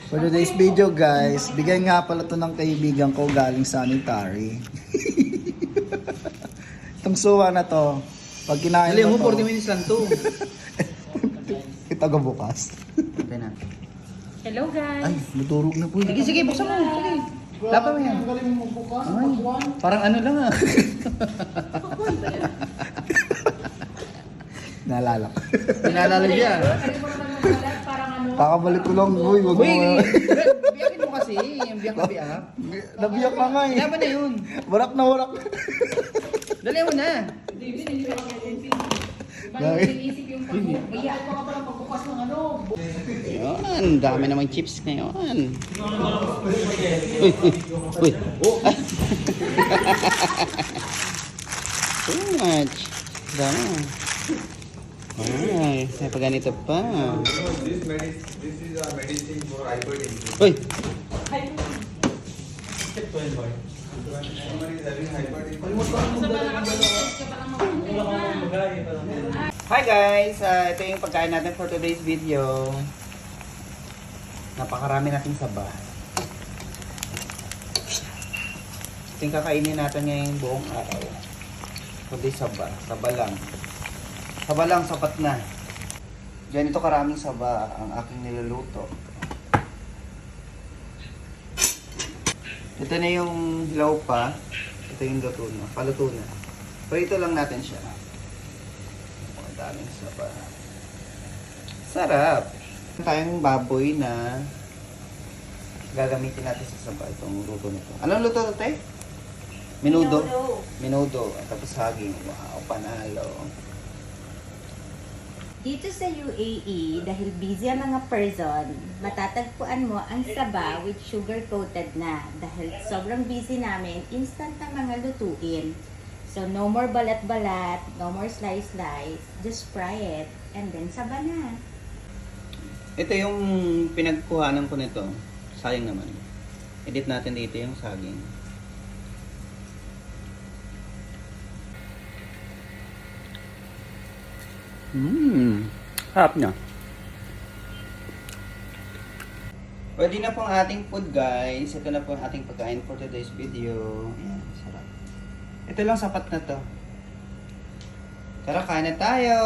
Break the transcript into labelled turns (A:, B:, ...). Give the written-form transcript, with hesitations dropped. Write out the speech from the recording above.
A: For today's video guys, bigay nga pala to ng kaibigan ko galing sanitary. Itong suwa na to, pag kinain
B: Dali
A: mo
B: mo,
A: to,
B: 40 minutes lang to.
A: itaga bukas.
B: Patay na.
C: Hello guys!
A: Ay, nadurog na po.
B: Sige, sige, buksan mo. Sige. Lapa mo yan. Ay, parang ano lang ah.
A: Naalala ko.
B: Pinalala siya.
A: Kakabalik ko lang, boy. Wag mo.
B: Uy, biyakin mo kasi. Yung biyak na biyak.
A: Nabiyak na nga eh.
B: Laban na yun.
A: Warak na warak.
B: Dali mo na. Yun, dami namang chips ngayon. Uy, uy, uy. Too much. Dami. Ay, may pa ganito pa.
D: This is a medicine for hypertension.
B: Uy!
D: When someone is having hypertension,
B: Hi guys! Ito yung pagkain natin for today's video. Napakarami nating saba. Ito yung kakainin natin ngayong buong araw. Kundi saba. Saba lang. Saba lang, sapat na. Ganito karaming saba ang aking niluluto. Ito na yung hilaw pa. Ito yung luto na. Paluto na. Prito lang natin siya. Ang daming saba. Sarap! Tayong baboy na gagamitin natin sa saba. Itong luto nito. Anong luto ito, te? Minudo. Minudo. At tapos saging. Wow, panalo.
C: Dito sa UAE, dahil busy ang mga person, matatagpuan mo ang saba with sugar-coated na. Dahil sobrang busy namin, instant na mga lutuin. So, no more balat-balat, no more slice-slice, just fry it, and then saba na.
B: Ito yung pinagkuhanan ko nito. Sayang naman. Edit natin dito yung saging. Harap niya. Pwede na po ang ating food guys. Ito na po ang ating pagkain for today's video. Ayan, sarap. Ito lang sapat na to. Tara, kain na tayo!